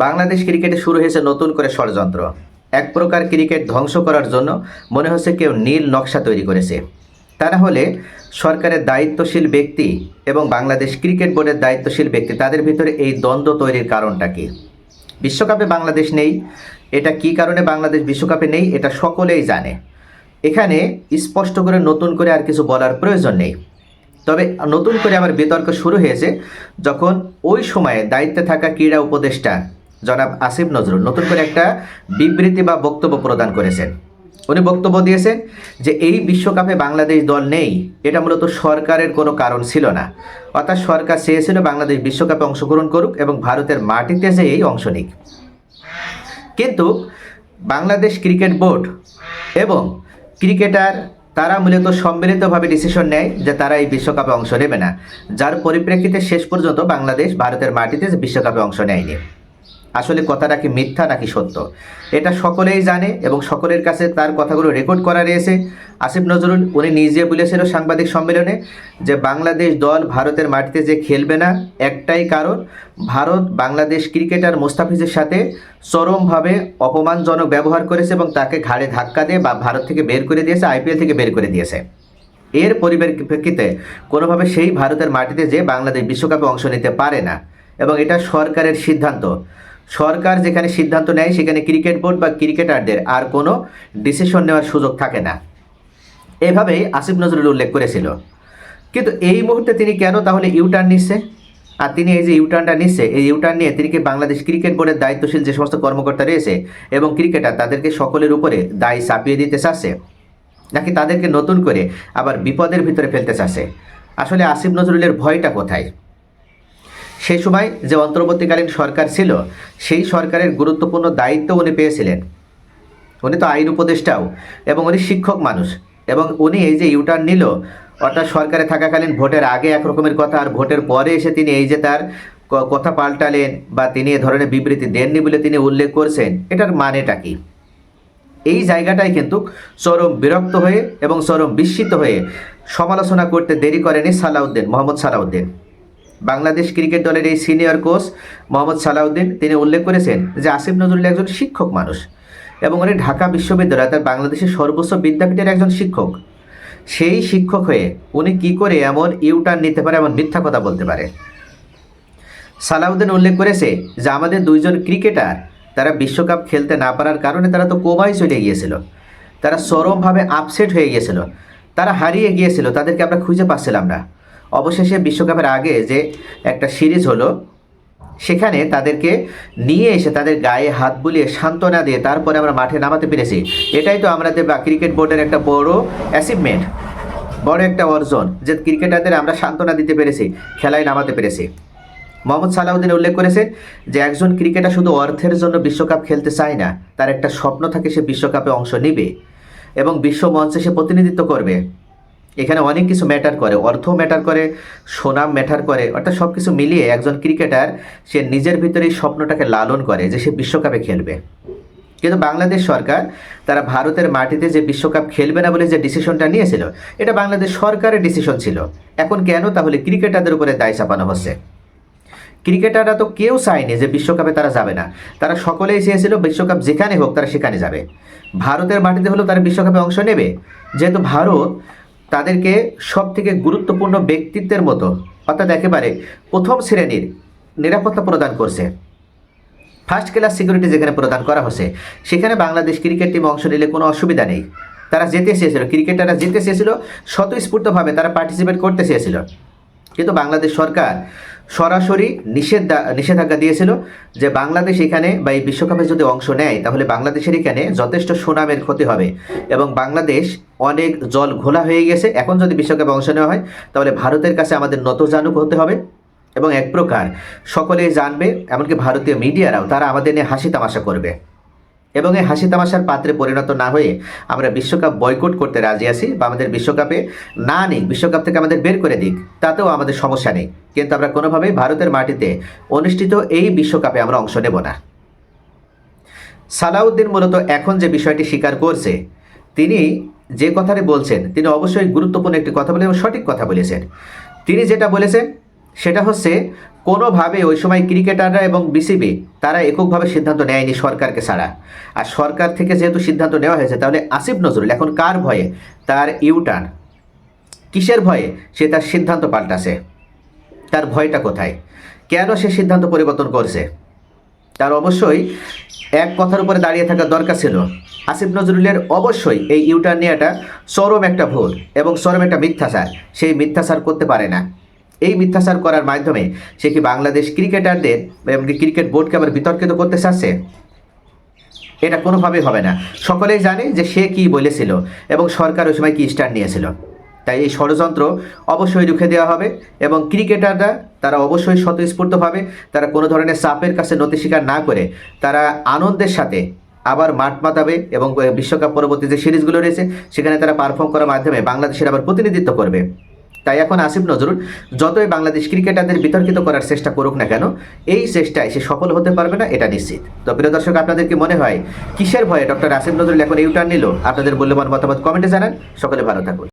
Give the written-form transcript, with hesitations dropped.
বাংলাদেশ ক্রিকেটে শুরু হয়েছে নতুন করে ষড়যন্ত্র। এক প্রকার ক্রিকেট ধ্বংস করার জন্য মনে হচ্ছে কেউ নীল নকশা তৈরি করেছে। তা না হলে সরকারের দায়িত্বশীল ব্যক্তি এবং বাংলাদেশ ক্রিকেট বোর্ডের দায়িত্বশীল ব্যক্তি তাদের ভিতরে এই দ্বন্দ্ব তৈরির কারণটা কি? বিশ্বকাপে বাংলাদেশ নেই, এটা কি কারণে বাংলাদেশ বিশ্বকাপে নেই এটা সকলেই জানে। এখানে স্পষ্ট করে নতুন করে আর কিছু বলার প্রয়োজন নেই। তবে নতুন করে আবার বিতর্ক শুরু হয়েছে যখন ওই সময়ে দায়িত্বে থাকা ক্রীড়া উপদেষ্টা জনাব আসিফ নজরুল নতুন করে একটা বিবৃতি বা বক্তব্য প্রদান করেছেন। উনি বক্তব্য দিয়েছেন যে এই বিশ্বকাপে বাংলাদেশ দল নেই, এটা মূলত সরকারের কোনো কারণ ছিল না। অর্থাৎ সরকার চেয়েছিল বাংলাদেশ বিশ্বকাপে অংশগ্রহণ করুক এবং ভারতের মাটিতে যেয়েই অংশ নিক। কিন্তু বাংলাদেশ ক্রিকেট বোর্ড এবং ক্রিকেটার তারা মূলত সম্মিলিতভাবে ডিসিশন নেয় যে তারা এই বিশ্বকাপে অংশ নেবে না, যার পরিপ্রেক্ষিতে শেষ পর্যন্ত বাংলাদেশ ভারতের মাটিতে বিশ্বকাপে অংশ নেয়নি। আসলে কথাটা কি মিথ্যা নাকি সত্য এটা সকলেই জানে এবং সকলের কাছে তার কথাগুলো রেকর্ড করা রয়েছে। আসিফ নজরুল উনি নিজে বলেছিল সাংবাদিক সম্মেলনে যে বাংলাদেশ দল ভারতের মাটিতে যে খেলবে না একটাই কারণ, ভারত বাংলাদেশ ক্রিকেটার মোস্তাফিজের সাথে চরমভাবে অপমানজনক ব্যবহার করেছে এবং তাকে ঘাড়ে ধাক্কা দিয়ে বা ভারত থেকে বের করে দিয়েছে, আইপিএল থেকে বের করে দিয়েছে। এর পরিপ্রেক্ষিতে কোনোভাবে সেই ভারতের মাটিতে যে বাংলাদেশ বিশ্বকাপে অংশ নিতে পারে না এবং এটা সরকারের সিদ্ধান্ত। সরকার যেখানে সিদ্ধান্ত নেয় সেখানে ক্রিকেট বোর্ড বা ক্রিকেটারদের আর কোনো ডিসিশন নেওয়ার সুযোগ থাকে না, এভাবেই আসিফ নজরুল উল্লেখ করেছিল। কিন্তু এই মুহূর্তে তিনি কেন তাহলে ইউটার্ন নিচ্ছে? আর তিনি এই যে ইউটার্নটা নিচ্ছে, এই ইউটার্ন নিয়ে তিনি কি বাংলাদেশ ক্রিকেট বোর্ডের দায়িত্বশীল যে সমস্ত কর্মকর্তা রয়েছে এবং ক্রিকেটার তাদেরকে সকলের উপরে দায় চাপিয়ে দিতে চাচ্ছে, নাকি তাদেরকে নতুন করে আবার বিপদের ভিতরে ফেলতে চাচ্ছে? আসলে আসিফ নজরুলের ভয়টা কোথায়? সেই সময় যে অন্তর্বর্তীকালীন সরকার ছিল সেই সরকারের গুরুত্বপূর্ণ দায়িত্ব উনি পেয়েছিলেন। উনি তো আইন উপদেষ্টাও এবং উনি শিক্ষক মানুষ এবং উনি এই যে ইউটার্ন নিল, অর্থাৎ সরকারে থাকাকালীন ভোটের আগে এক রকমের কথা আর ভোটের পরে এসে তিনি এই যে তার কথা পাল্টালেন বা তিনি এ ধরনের বিবৃতি দেননি বলে তিনি উল্লেখ করছেন, এটার মানেটা কি? এই জায়গাটাই কিন্তু চরম বিরক্ত হয়ে এবং চরম বিস্মিত হয়ে সমালোচনা করতে দেরি করেনি মোহাম্মদ সালাউদ্দিন। বাংলাদেশ ক্রিকেট দলের এই সিনিয়র কোচ মোহাম্মদ সালাউদ্দিন তিনি উল্লেখ করেছেন যে আসিফ নজরুল একজন শিক্ষক মানুষ এবং উনি ঢাকা বিশ্ববিদ্যালয় অর্থাৎ বাংলাদেশের সর্বোচ্চ বিদ্যাপীঠের একজন শিক্ষক। সেই শিক্ষক হয়ে উনি কি করে এমন ইউটার্ন নিতে পারে, এমন মিথ্যা কথা বলতে পারে? সালাউদ্দিন উল্লেখ করেছে যে আমাদের দুইজন ক্রিকেটার তারা বিশ্বকাপ খেলতে না পারার কারণে তারা তো কোমায় চলে গিয়েছিল, তারা চরমভাবে আপসেট হয়ে গিয়েছিল, তারা হারিয়ে গিয়েছিল, তাদেরকে আমরা খুঁজে পাচ্ছিলাম না। অবশেষে বিশ্বকাপের আগে যে একটা সিরিজ হলো সেখানে তাদেরকে নিয়ে এসে তাদের গায়ে হাত বুলিয়ে সান্ত্বনা দিয়ে তারপরে আমরা মাঠে নামাতে পেরেছি। এটাই তো আমাদের ক্রিকেট বোর্ডের একটা বড় অ্যাচিভমেন্ট, বড় একটা অর্জন যে ক্রিকেটারদের আমরা সান্ত্বনা দিতে পেরেছি, খেলায় নামাতে পেরেছি। মোহাম্মদ সালাউদ্দিন উল্লেখ করেছে যে একজন ক্রিকেটার শুধু অর্থের জন্য বিশ্বকাপ খেলতে চায় না, তার একটা স্বপ্ন থাকে সে বিশ্বকাপে অংশ নেবে এবং বিশ্ব মঞ্চে সে প্রতিনিধিত্ব করবে। এখানে অনেক কিছু ম্যাটার করে, অর্থ ম্যাটার করে, সুনাম ম্যাটার করে, অর্থাৎ সব কিছু মিলিয়ে একজন ক্রিকেটার সে নিজের ভিতরে এই স্বপ্নটাকে লালন করে যে সে বিশ্বকাপে খেলবে। কিন্তু বাংলাদেশ সরকার তারা ভারতের মাটিতে যে বিশ্বকাপ খেলবে না বলে যে ডিসিশনটা নিয়েছিল এটা বাংলাদেশ সরকারের ডিসিশন ছিল। এখন কেন তাহলে ক্রিকেটারদের উপরে দায় চাপানো হচ্ছে? ক্রিকেটাররা তো কেউ চায়নি যে বিশ্বকাপে তারা যাবে না, তারা সকলেই চেয়েছিল বিশ্বকাপ যেখানে হোক তারা সেখানে যাবে। ভারতের মাটিতে হলেও তারা বিশ্বকাপে অংশ নেবে, যেহেতু ভারত তাদেরকে সব থেকে গুরুত্বপূর্ণ ব্যক্তিত্বের মতো অর্থাৎ একেবারে প্রথম শ্রেণীর নিরাপত্তা প্রদান করছে, ফার্স্ট ক্লাস সিকিউরিটি যেখানে প্রদান করা হচ্ছে সেখানে বাংলাদেশ ক্রিকেট টিম অংশ নিলে কোনো অসুবিধা নেই। তারা যেতে চেয়েছিল, ক্রিকেটাররা যেতে চেয়েছিল, স্বতঃস্ফূর্তভাবে তারা পার্টিসিপেট করতে চেয়েছিল। কিন্তু বাংলাদেশ সরকার সরাসরি নিষেধাজ্ঞা দিয়েছিল যে বাংলাদেশ এখানে বা এই বিশ্বকাপে যদি অংশ নেয় তাহলে বাংলাদেশের এখানে যথেষ্ট সুনামের ক্ষতি হবে এবং বাংলাদেশ অনেক জল ঘোলা হয়ে গেছে, এখন যদি বিশ্বকাপে অংশ নেওয়া হয় তাহলে ভারতের কাছে আমাদের নতজানুক হতে হবে এবং এক প্রকার সকলেই জানবে, এমনকি ভারতীয় মিডিয়ারাও তারা আমাদের নিয়ে হাসি তামাশা করবে এবং এই হাসি তামাশার পাত্রে পরিণত না হয়ে আমরা বিশ্বকাপ বয়কট করতে রাজি আছি বা আমাদের বিশ্বকাপে না নিক, বিশ্বকাপ থেকে আমাদের বের করে দিক, তাতেও আমাদের সমস্যা নেই। কিন্তু আমরা কোনোভাবেই ভারতের মাটিতে অনুষ্ঠিত এই বিশ্বকাপে আমরা অংশ নেব না। সালাউদ্দিন মূলত এখন যে বিষয়টি স্বীকার করছে, তিনি যে কথাটি বলছেন তিনি অবশ্যই গুরুত্বপূর্ণ একটি কথা বলে এবং সঠিক কথা বলেছেন। তিনি যেটা বলেছেন সেটা হচ্ছে কোনোভাবে ওই সময় ক্রিকেটাররা এবং বিসিবি তারা এককভাবে সিদ্ধান্ত নেয়নি সরকারকে ছাড়া। আর সরকার থেকে যেহেতু সিদ্ধান্ত নেওয়া হয়েছে, তাহলে আসিফ নজরুল এখন কার ভয়ে তার ইউটার্ন, কিসের ভয়ে সে তার সিদ্ধান্ত পাল্টাছে? তার ভয়টা কোথায়? কেন সে সিদ্ধান্ত পরিবর্তন করছে? তার অবশ্যই এক কথার উপরে দাঁড়িয়ে থাকা দরকার ছিল। আসিফ নজরুলের অবশ্যই এই ইউটার্ন নেওয়াটা চরম একটা ভুল এবং চরম একটা মিথ্যাচার। সেই মিথ্যাচার করতে পারে না। এই মিথ্যাচার করার মাধ্যমে সে কি বাংলাদেশ ক্রিকেটারদের এবং ক্রিকেট বোর্ডকে আবার বিতর্কিত করতে চাচ্ছে? এটা কোনোভাবেই হবে না। সকলেই জানে যে সে কি বলেছিল এবং সরকার ওই সময় কী স্ট্যান্ড নিয়েছিল। তাই এই ষড়যন্ত্র অবশ্যই রুখে দেওয়া হবে এবং ক্রিকেটাররা তারা অবশ্যই স্বতঃস্ফূর্তভাবে তারা কোনো ধরনের চাপের কাছে নতি স্বীকার না করে তারা আনন্দের সাথে আবার মাঠ মাতাবে এবং বিশ্বকাপ পরবর্তী যে সিরিজগুলো রয়েছে সেখানে তারা পারফর্ম করার মাধ্যমে বাংলাদেশের আবার প্রতিনিধিত্ব করবে। তাই এখন আসিফ নজরুল যতই বাংলাদেশ ক্রিকেটারদের বিতর্কিত করার চেষ্টা করুক না কেন, এই চেষ্টায় সে সফল হতে পারবে না, এটা নিশ্চিত। তো প্রিয় দর্শক, আপনাদের কি মনে হয় কিসের ভয়ে ডক্টর আসিফ নজরুল এখন ইউটার্ন নিল? আপনাদের মূল্যবান মতামত কমেন্টে জানান। সকলে ভালো থাকুন।